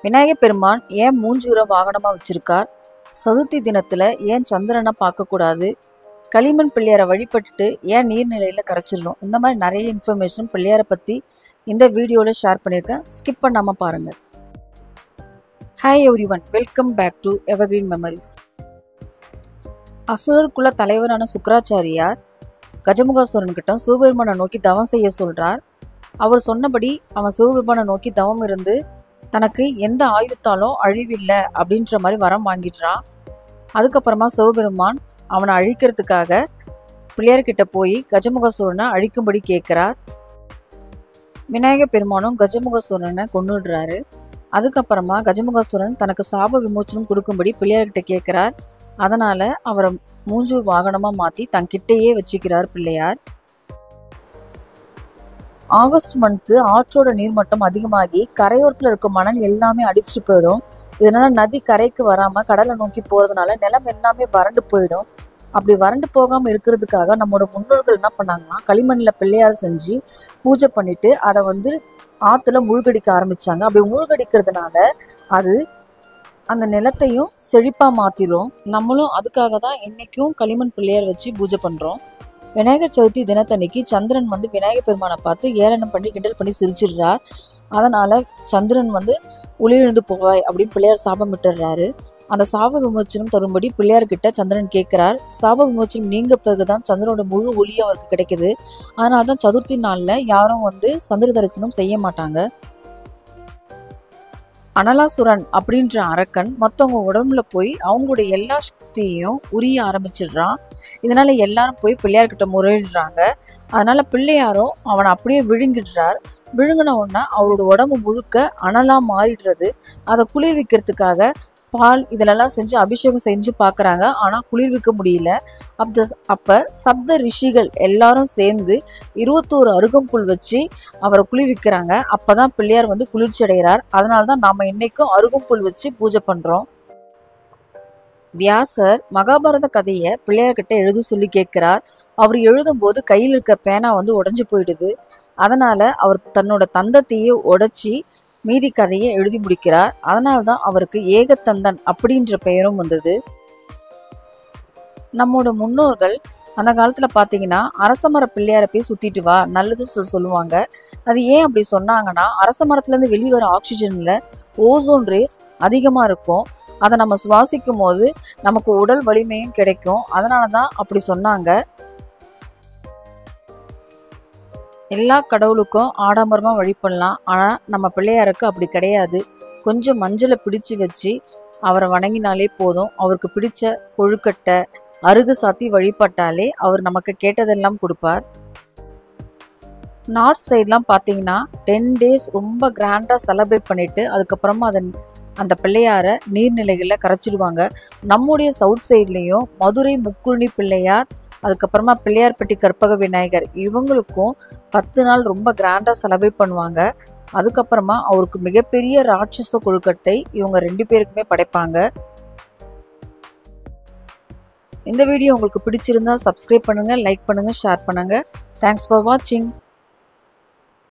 விநாயகப் பெருமான் ஏன் மூஞ்சூரை வாகனமா வச்சிருக்கார்? சதுர்த்தி தினத்துல ஏன் சந்திரனை பார்க்கக்கூடாது? களிமண் பிள்ளையாரை வழிபட்டுட்டு ஏன் நீர்நிலையில கரைச்சிடணும்? இந்த மாதிரி நிறைய இன்ஃபர்மேஷன் பிள்ளையாரை பத்தி இந்த வீடியோவில் ஷேர் பண்ணியிருக்கேன். ஸ்கிப் பண்ணாம பாருங்க. Hi everyone, welcome back to Evergreen Memories. அசுரர் குல தலைவரான சுக்கராச்சாரியார் கஜமுகாசுரன் கிட்ட சிவபெருமானை நோக்கி தவம் செய்ய சொல்றார். அவர் சொன்னபடி அவன் சிவபெருமானை நோக்கி தவம் இருந்து தனக்கு எந்த ஆயுதத்தாலும் அழிவில்லை அப்படின்ற மாதிரி வரம் வாங்கிடுறான். அதுக்கப்புறமா சிவபெருமான் அவனை அழிக்கிறதுக்காக பிள்ளையார்கிட்ட போய் கஜமுகாசுரனை அழிக்கும்படி கேட்கிறார். விநாயகப் பெருமானும் கஜமுகாசுரனை கொன்னுடுறாரு. அதுக்கப்புறமா கஜமுகாசுரன் தனக்கு சாப விமோச்சனம் கொடுக்கும்படி பிள்ளையார்கிட்ட கேட்கிறார். அதனால அவரை மூஞ்சூர் வாகனமா மாத்தி தன்கிட்டயே வச்சுக்கிறார் பிள்ளையார். ஆகஸ்ட் மந்த்து ஆற்றோட நீர்மட்டம் அதிகமாகி கரையோரத்தில் இருக்க மணல் எல்லாமே அடிச்சுட்டு போயிடும். இதனால நதி கரைக்கு வராம கடலை நோக்கி போறதுனால நிலம் எல்லாமே வறண்டு போயிடும். அப்படி வறண்டு போகாம இருக்கிறதுக்காக நம்மளோட முன்னோர்கள் என்ன பண்ணாங்கன்னா, களிமண்ணில் பிள்ளையார் செஞ்சு பூஜை பண்ணிட்டு அதை ஆத்துல மூழ்கடிக்க ஆரம்பிச்சாங்க. அப்படி மூழ்கடிக்கிறதுனால அது அந்த நிலத்தையும் செழிப்பா மாத்திரும். நம்மளும் அதுக்காக தான் இன்னைக்கும் களிமண் பிள்ளையார் வச்சு பூஜை பண்றோம். விநாயகர் சதுர்த்தி தினத்தன்னைக்கு சந்திரன் விநாயகர் பெருமானை பார்த்து ஏளனம் பண்ணி கிண்டல் பண்ணி சிரிச்சிடுறார். அதனால சந்திரன் ஒளியிழந்து போவாய் அப்படின்னு பிள்ளையார் சாபம் விட்டுறாரு. அந்த சாப விமோச்சனம் தரும்படி பிள்ளையார்கிட்ட சந்திரன் கேட்கிறார். சாப விமோச்சனம் நீங்க பிறகுதான் சந்திரனோட முழு ஒளி அவருக்கு கிடைக்குது. அதனாலதான் சதுர்த்தி நாள்ல யாரும் சந்திர தரிசனம் செய்ய மாட்டாங்க. அனலாசுரன் அப்படின்ற அரக்கன் மற்றவங்க உடம்புல போய் அவங்களுடைய எல்லா சக்தியையும் உரிய ஆரம்பிச்சிடுறான். இதனால எல்லாரும் போய் பிள்ளையார்கிட்ட முறையிடுறாங்க. அதனால பிள்ளையாரும் அவனை அப்படியே விழுங்கிடுறார். விழுங்கின உடனே அவரோட உடம்பு முழுக்க அனலா மாறிடுறது. அதை குளிர்விக்கிறதுக்காக பால் இதிலெல்லாம் செஞ்சு அபிஷேகம் செஞ்சு பார்க்குறாங்க. ஆனால் குளிர்விக்க முடியல. அப்போ சப்த ரிஷிகள் எல்லாரும் சேர்ந்து 21 அருகம்புல் வச்சு அவரை குளிர்விக்கிறாங்க. அப்போ தான் பிள்ளையார் குளிர்ச்சி அடைகிறார். அதனால தான் நாம் இன்னைக்கும் அருகம்புல் வச்சு பூஜை பண்ணுறோம். வியாசர் மகாபாரத கதையை பிள்ளையார்கிட்ட எழுத சொல்லி கேட்கிறார். அவர் எழுதும்போது கையில் இருக்க பேனா உடைஞ்சு போயிடுது. அதனால அவர் தன்னோட தந்தத்தையே உடைச்சி மீதி கதையை எழுதி முடிக்கிறார். அதனால்தான் அவருக்கு ஏகத்தந்தன் அப்படின்ற பெயரும் வந்தது. நம்மோட முன்னோர்கள் அந்த காலத்துல பாத்தீங்கன்னா அரசமர பிள்ளையார போய் சுத்திட்டு வா நல்லது சொல்லுவாங்க. அது ஏன் அப்படி சொன்னாங்கன்னா, அரச மரத்துல இருந்து வெளிவர ஆக்சிஜன்ல ஓசோன் ரேஸ் அதிகமா இருக்கும். அதை நம்ம சுவாசிக்கும் போது நமக்கு உடல் வலிமையும் கிடைக்கும். அதனாலதான் அப்படி சொன்னாங்க. எல்லா கடவுளுக்கும் ஆடம்பரமா வழிபடலாம். ஆனா நம்ம பிள்ளையாருக்கு அப்படி கிடையாது. கொஞ்சம் மஞ்சளை பிடிச்சு வச்சு அவரை வணங்கினாலே போதும். அவருக்கு பிடிச்ச கொழுக்கட்டை அருகு சாத்தி வழிபட்டாலே அவர் நமக்கு கேட்டதெல்லாம் கொடுப்பார். நார்த் சைட்லாம் பார்த்தீங்கன்னா 10 days ரொம்ப கிராண்டா செலிப்ரேட் பண்ணிட்டு அதுக்கப்புறமா அந்த பிள்ளையார நீர்நிலைகளில் கரைச்சிடுவாங்க. நம்முடைய சவுத் சைட்லேயும் மதுரை முக்குருணி பிள்ளையார், அதுக்கப்புறமா பிள்ளையார்பட்டி கற்பக விநாயகர், இவங்களுக்கும் 10 நாள் ரொம்ப கிராண்டா செலிப்ரேட் பண்ணுவாங்க. அதுக்கப்புறமா அவருக்கு மிகப்பெரிய ராட்சச கொழுக்கட்டை இவங்க 2 பேருக்குமே படைப்பாங்க. இந்த வீடியோ உங்களுக்கு பிடிச்சிருந்தா சப்ஸ்கிரைப் பண்ணுங்க, லைக் பண்ணுங்க, ஷேர் பண்ணுங்க. தேங்க்ஸ் ஃபார் வாட்சிங்.